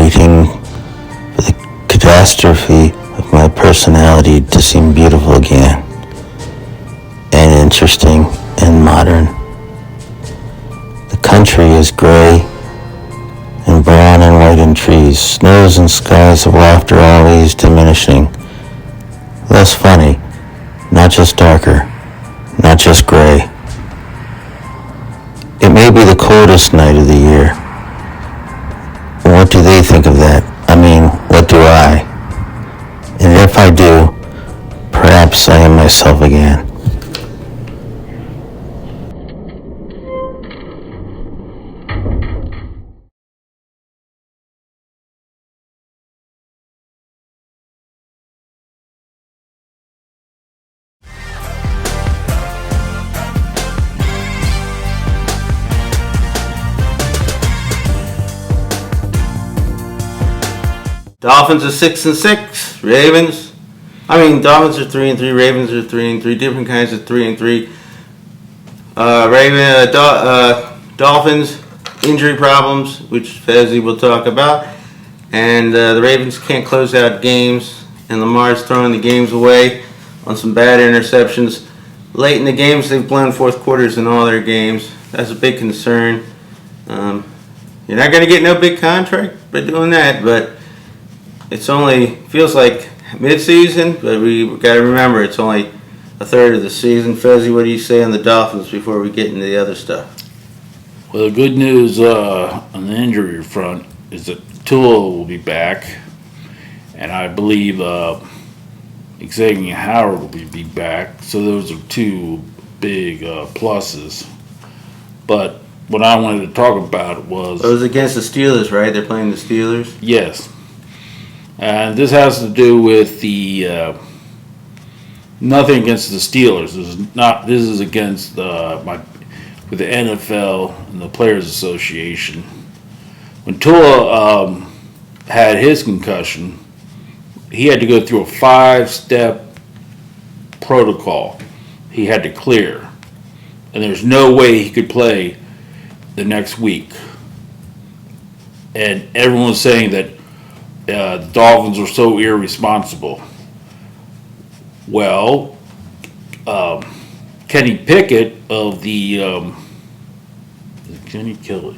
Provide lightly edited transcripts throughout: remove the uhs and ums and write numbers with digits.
waiting for the catastrophe of my personality to seem beautiful again, and interesting and modern. The country is gray and brown and white in trees, snows and skies of laughter always diminishing. Less funny, not just darker, not just gray. It may be the coldest night of the year. What do they think of that? I mean, what do I? And if I do, perhaps I am myself again. Dolphins are 6-6. Dolphins are 3-3. Ravens are 3-3. Different kinds of 3-3. Dolphins injury problems, which Fezzi will talk about, and the Ravens can't close out games. And Lamar's throwing the games away on some bad interceptions. Late in the games, they've blown fourth quarters in all their games. That's a big concern. You're not going to get no big contract by doing that, but it's only feels like mid-season, but we got to remember it's only a third of the season. Fezzi, what do you say on the Dolphins before we get into the other stuff? Well, the good news on the injury front is that Tua will be back, and I believe Xavier Howard will be back. So those are two big pluses. But what I wanted to talk about was... It was against the Steelers, right? They're playing the Steelers? Yes. And this has to do with the nothing against the Steelers. This is against with the NFL and the Players Association. When Tua had his concussion, he had to go through a 5-step protocol he had to clear, and there's no way he could play the next week. And everyone was saying that the Dolphins were so irresponsible. Well, Kenny Pickett of the Kenny Kelly.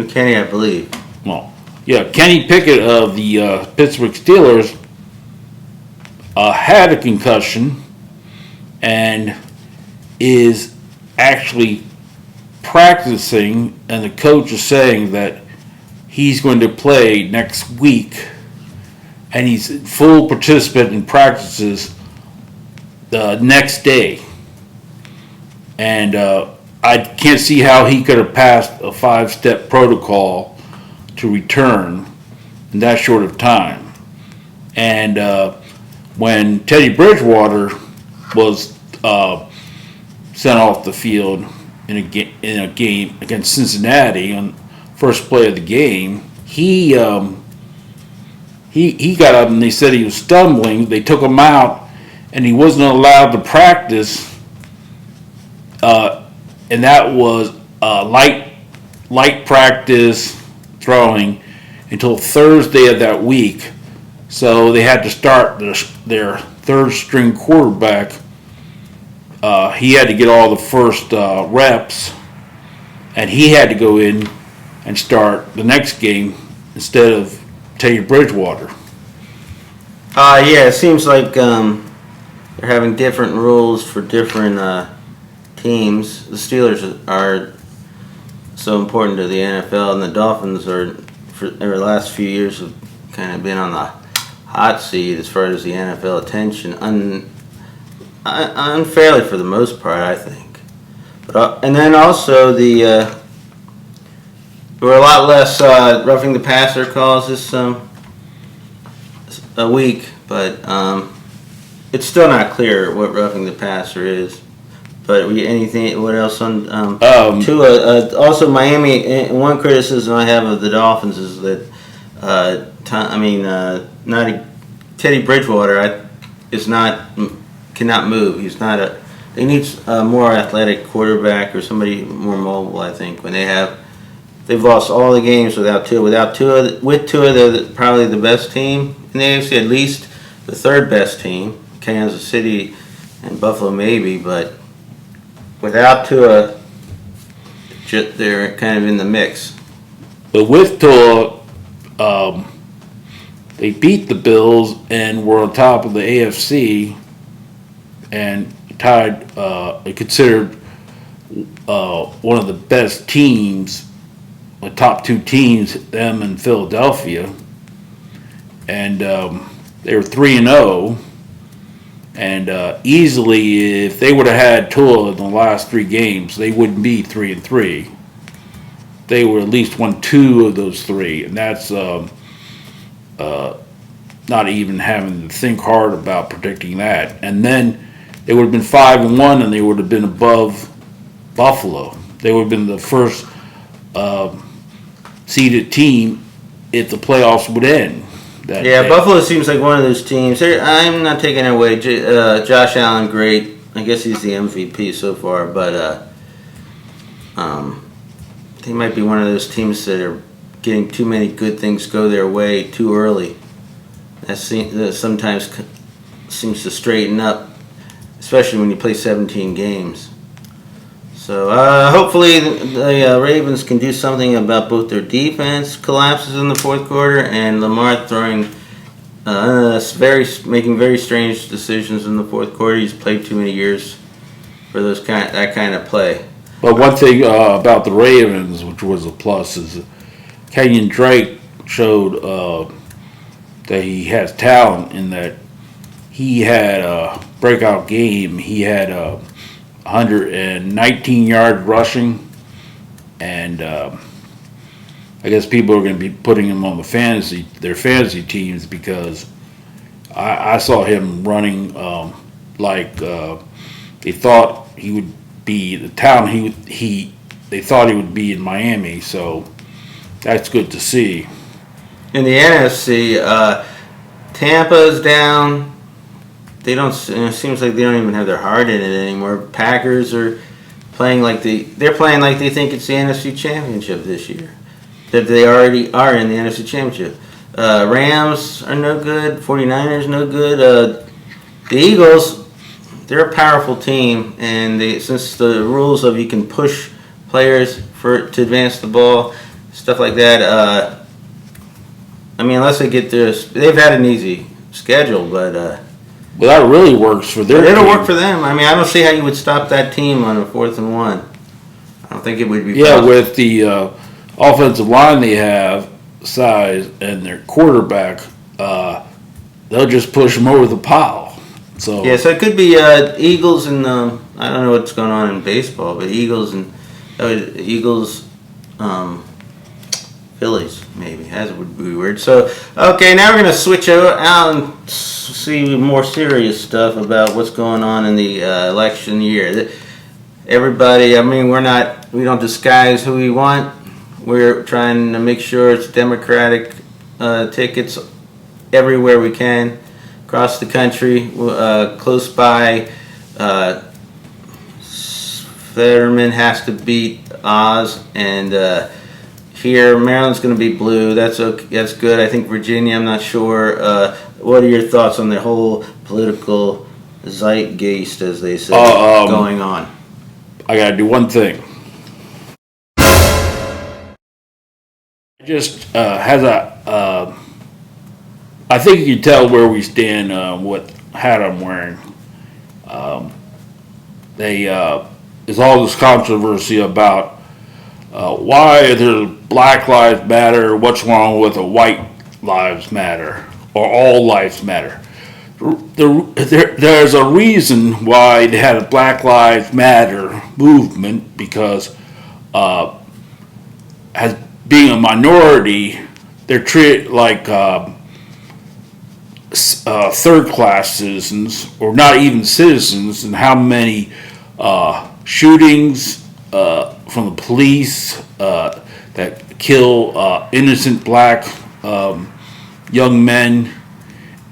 Kenny, I believe. Well, yeah, Kenny Pickett of the Pittsburgh Steelers had a concussion and is actually practicing, and the coach is saying that he's going to play next week, and he's full participant in practices the next day. And I can't see how he could have passed a 5-step protocol to return in that short of time. And when Teddy Bridgewater was sent off the field in a game against Cincinnati on first play of the game, he got up and they said he was stumbling. They took him out, and he wasn't allowed to practice. And that was light practice throwing until Thursday of that week. So they had to start their third string quarterback. He had to get all the first reps, and he had to go in and start the next game instead of Teddy Bridgewater. Yeah, it seems like they're having different rules for different teams. The Steelers are so important to the NFL, and the Dolphins for their last few years have kind of been on the hot seat as far as the NFL attention, unfairly for the most part, I think. But and then also there were a lot less roughing the passer calls this a week, but it's still not clear what roughing the passer is. But what else on Tua? Also, Miami. One criticism I have of the Dolphins is that Teddy Bridgewater cannot move. He's not a. They need a more athletic quarterback or somebody more mobile. I think when they have they've lost all the games without Tua. With Tua, they're probably the best team in the AFC, at least the third best team. Kansas City and Buffalo maybe, but without Tua, they're kind of in the mix. But with Tua, they beat the Bills and were on top of the AFC and tied, considered one of the best teams, the top two teams, them and Philadelphia. And they were 3-0. And easily, if they would have had Tua in the last three games, they wouldn't be 3-3. They would at least won two of those three, and that's not even having to think hard about predicting that. And then they would have been 5-1, and they would have been above Buffalo. They would have been the first seeded team if the playoffs would end. Buffalo seems like one of those teams. I'm not taking it away. Josh Allen, great. I guess he's the MVP so far, but they might be one of those teams that are getting too many good things go their way too early. That sometimes seems to straighten up, especially when you play 17 games. So hopefully the Ravens can do something about both their defense collapses in the fourth quarter and Lamar throwing making very strange decisions in the fourth quarter. He's played too many years for that kind of play. But one thing about the Ravens, which was a plus, is Kenyon Drake showed that he has talent in that he had a breakout game. He had 119 yards rushing, and I guess people are going to be putting him on their fantasy teams because I saw him running like they thought he would be the town they thought he would be in Miami. So that's good to see. In the NFC, Tampa's down. They don't. It seems like they don't even have their heart in it anymore. Packers are playing like they're playing like they think it's the NFC Championship this year. That they already are in the NFC Championship. Rams are no good. 49ers no good. The Eagles, they're a powerful team, and since the rules of you can push players to advance the ball, stuff like that. Unless they get they've had an easy schedule, but. Well, that really works for their It'll team. work for them. I don't see how you would stop that team on a 4th and 1. I don't think it would be Yeah, possible. with the offensive line they have, size, and their quarterback, they'll just push them over the pile. So it could be Eagles and I don't know what's going on in baseball, but Eagles, Phillies maybe. That would be weird. So okay, now we're gonna switch out and see more serious stuff about what's going on in the election year. Everybody, we don't disguise who we want. We're trying to make sure it's Democratic tickets everywhere we can across the country. Close by, Fetterman has to beat Oz, and here Maryland's going to be blue. That's okay. That's good. I think Virginia, I'm not sure. What are your thoughts on the whole political zeitgeist, as they say, going on? I got to do one thing. Just has I think you can tell where we stand. What hat I'm wearing. There's all this controversy about why there's Black Lives Matter. What's wrong with a White Lives Matter or All Lives Matter? There's a reason why they had a Black Lives Matter movement because as being a minority, they're treated like third-class citizens, or not even citizens, and how many shootings from the police that kill innocent black young men,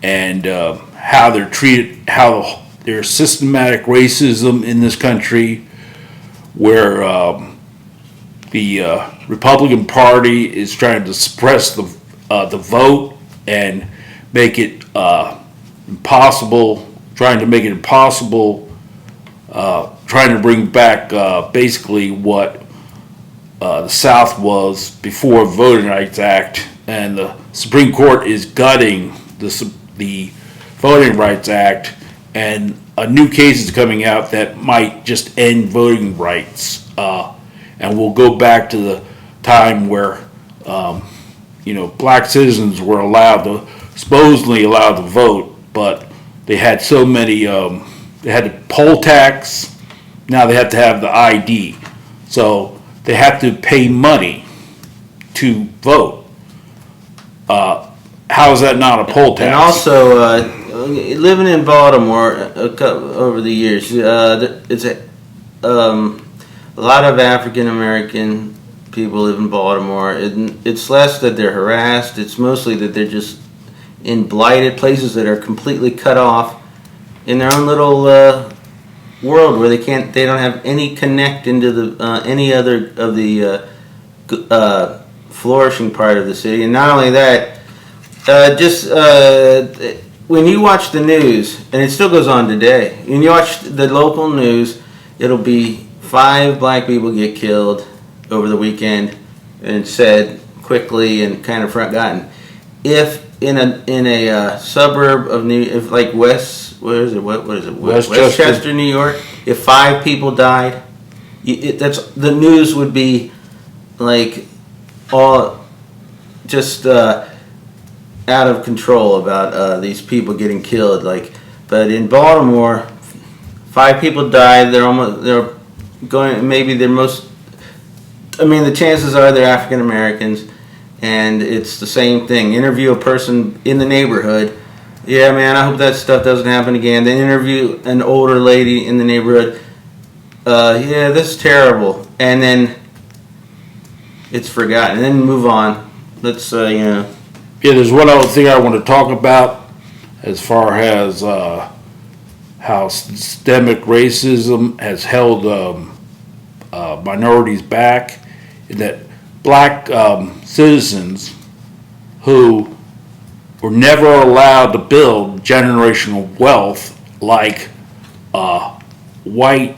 and how they're treated, how there's systematic racism in this country, where the Republican Party is trying to suppress the vote and make it impossible, trying to make it impossible, trying to bring back basically what the South was before the Voting Rights Act, and the Supreme Court is gutting the Voting Rights Act, and a new case is coming out that might just end voting rights, and we'll go back to the time where black citizens were supposedly allowed to vote, but they had so many. They had the poll tax. Now they have to have the ID, so they have to pay money to vote. How is that not a poll tax? And also, living in Baltimore over the years, it's a lot of African American people live in Baltimore. It's less that they're harassed. It's mostly that they're just in blighted places that are completely cut off in their own little world where they don't have any connect into the any other of the flourishing part of the city. And not only that, when you watch the news, and it still goes on today, when you watch the local news, it'll be 5 black people get killed over the weekend, and it's said quickly and kind of forgotten. If in a suburb of Westchester, New York, if 5 people died, the news would be like all just out of control about these people getting killed. But in Baltimore, 5 people died. They're going. Maybe they're most. I mean, the chances are they're African Americans, and it's the same thing. Interview a person in the neighborhood. Yeah, man, I hope that stuff doesn't happen again. Then interview an older lady in the neighborhood. Yeah, this is terrible, and then it's forgotten. And then move on. Let's Yeah, there's one other thing I want to talk about as far as how systemic racism has held minorities back, in that black citizens who were never allowed to build generational wealth like white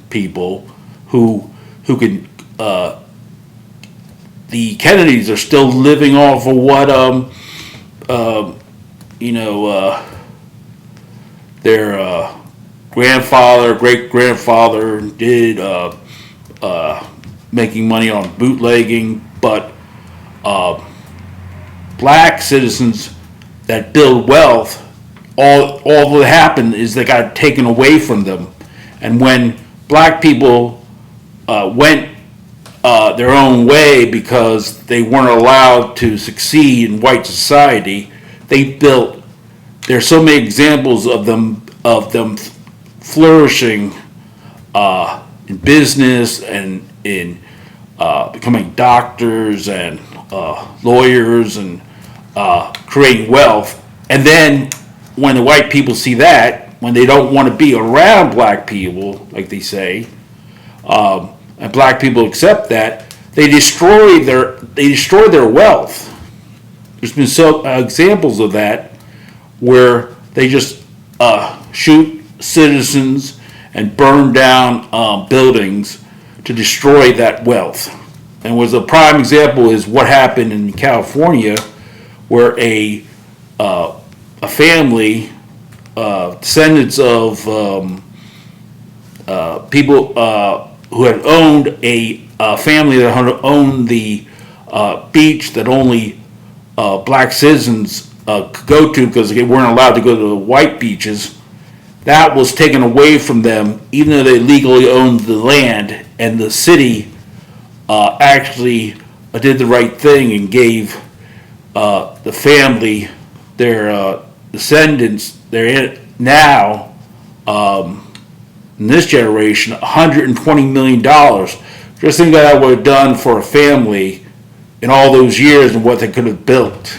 people who can. The Kennedys are still living off of what their grandfather, great grandfather did, making money on bootlegging, but black citizens that build wealth, all that happened is they got taken away from them. And when black people went their own way because they weren't allowed to succeed in white society, they built. There's so many examples of them flourishing in business and in becoming doctors and lawyers and creating wealth. And then when the white people see that, when they don't want to be around black people, like they say, and black people accept that, they destroy their wealth. There's been examples of that where they just shoot citizens and burn down buildings to destroy that wealth. And was a prime example is what happened in California, where a family, descendants of people who had owned a family that had owned the beach that only black citizens could go to because they weren't allowed to go to the white beaches. That was taken away from them, even though they legally owned the land, and the city actually did the right thing and gave the family, their descendants, they're now in this generation, $120 million. Just think that I would have done for a family in all those years and what they could have built.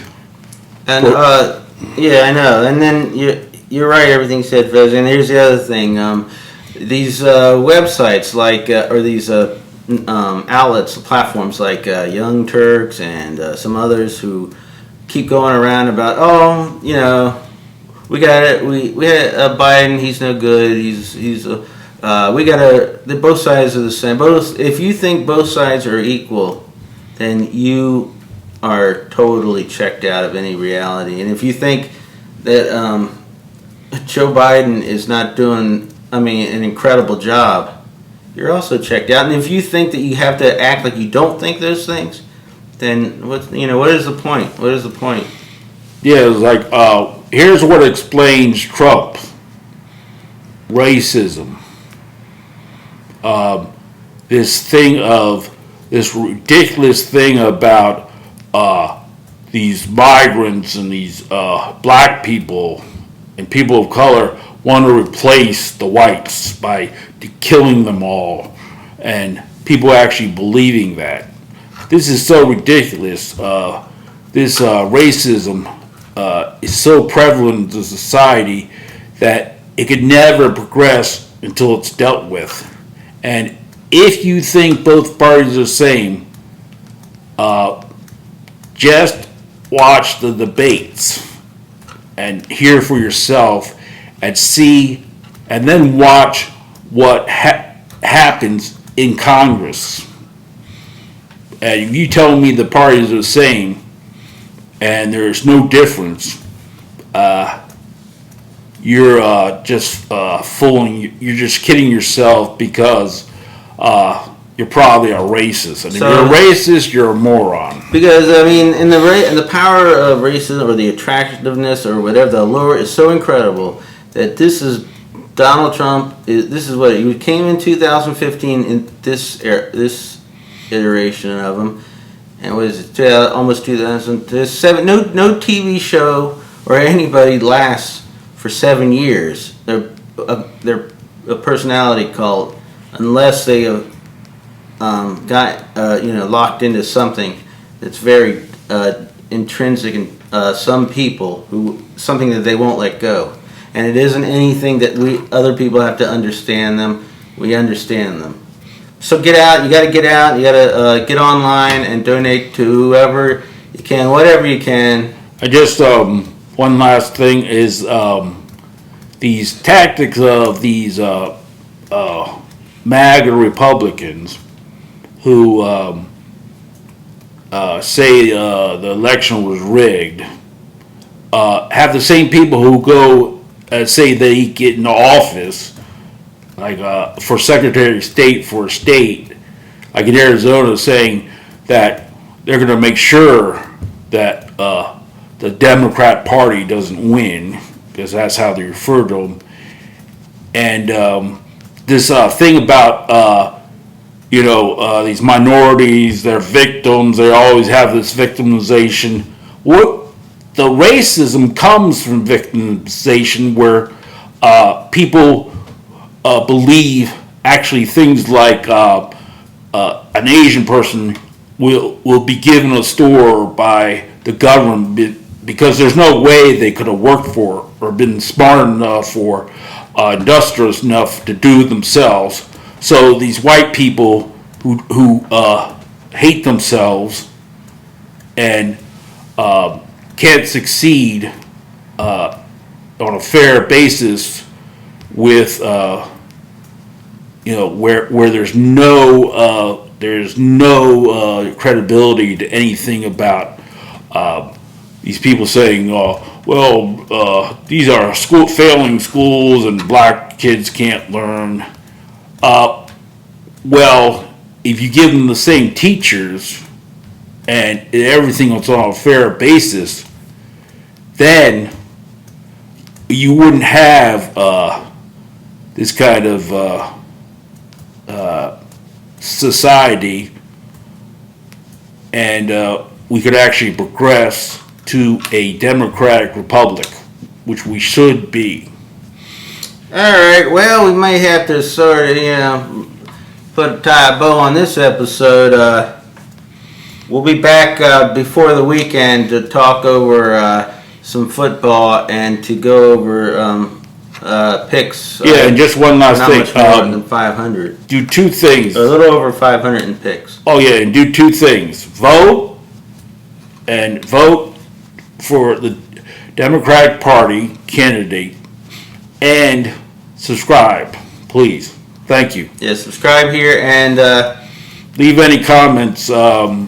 And yeah, I know. And then you're right, everything said, Fez. And here's the other thing: these websites, or these outlets, platforms like Young Turks and some others who keep going around about, we got it. We had Biden. He's no good. We gotta. Both sides are the same. If you think both sides are equal, then you are totally checked out of any reality. And if you think that Joe Biden is not doing, an incredible job, you're also checked out. And if you think that you have to act like you don't think those things, then what is the point? What is the point? Yeah, it's like, here's what explains Trump. Racism. This ridiculous thing about these migrants and these black people and people of color want to replace the whites by killing them all, and people actually believing that. This is so ridiculous. This racism is so prevalent in society that it could never progress until it's dealt with. And if you think both parties are the same, just watch the debates and hear for yourself and see, and then watch what happens in Congress. And if you tell me the parties are the same and there's no difference, you're just fooling. You're just kidding yourself, because you're probably a racist. And if you're a racist, you're a moron. Because in the power of racism, or the attractiveness, or whatever, the allure is so incredible that this is Donald Trump. This is what he came in 2015 in this iteration of him, and was it almost 2000? No TV show or anybody lasts for 7 years. They're a personality cult, unless they have got locked into something that's very intrinsic in some people, something that they won't let go. And it isn't anything that other people have to understand them. We understand them. So get out. You got to get out. You got to get online and donate to whoever you can, whatever you can. I just one last thing is these tactics of these MAGA Republicans who say the election was rigged have the same people who go say they get in office, like for Secretary of State for a state, like in Arizona, saying that they're going to make sure that the Democrat Party doesn't win, because that's how they refer to them. And this thing about these minorities, they're victims, they always have this victimization. The racism comes from victimization, where people believe actually things like an Asian person will be given a store by the government because there's no way they could have worked for or been smart enough or industrious enough to do it themselves. So these white people who hate themselves and can't succeed on a fair basis with where there's no credibility to anything about these people saying, these are failing schools and black kids can't learn. If you give them the same teachers and everything was on a fair basis, then you wouldn't have this kind of society, and we could actually progress to a democratic republic, which we should be. All right. Well, we may have to sort of, tie a bow on this episode. We'll be back before the weekend to talk over some football and to go over picks. Yeah, and just one last not thing. much more than 500. Do two things. A little over 500 in picks. Oh yeah, and do two things. Vote for the Democratic Party candidate and subscribe, please. Thank you. Yeah, subscribe here and Leave any comments. Call.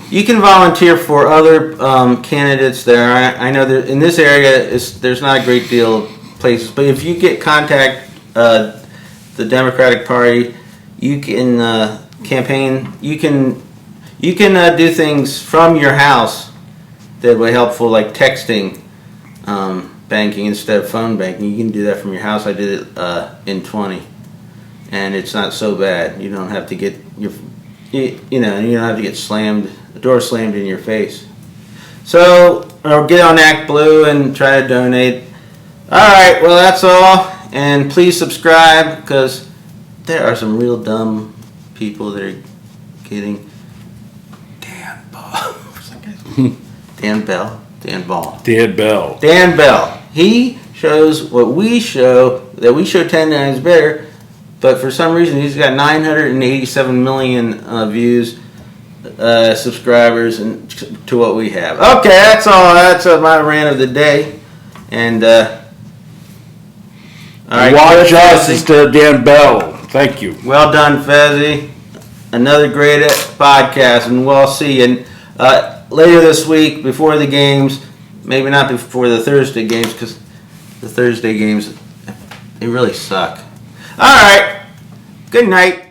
You can volunteer for other candidates there. I know that in this area there's not a great deal of places, but if you contact the Democratic Party, you can campaign. You can do things from your house that would be helpful, like texting, banking instead of phone banking. You can do that from your house. I did it in 20, and it's not so bad. You don't have to get you don't have to get the door slammed in your face. So, or get on Act Blue and try to donate. Alright, well that's all. And please subscribe, because there are some real dumb people that are getting Dan Bell. He shows what we show, that we show 10 times better. But for some reason, he's got 987 million views, subscribers, and to what we have. Okay, that's all. That's my rant of the day. And all right, watch us instead of Dan Bell. Thank you. Well done, Fezzi. Another great podcast, and we'll see you later this week before the games. Maybe not before the Thursday games, because the Thursday games, they really suck. All right. Good night.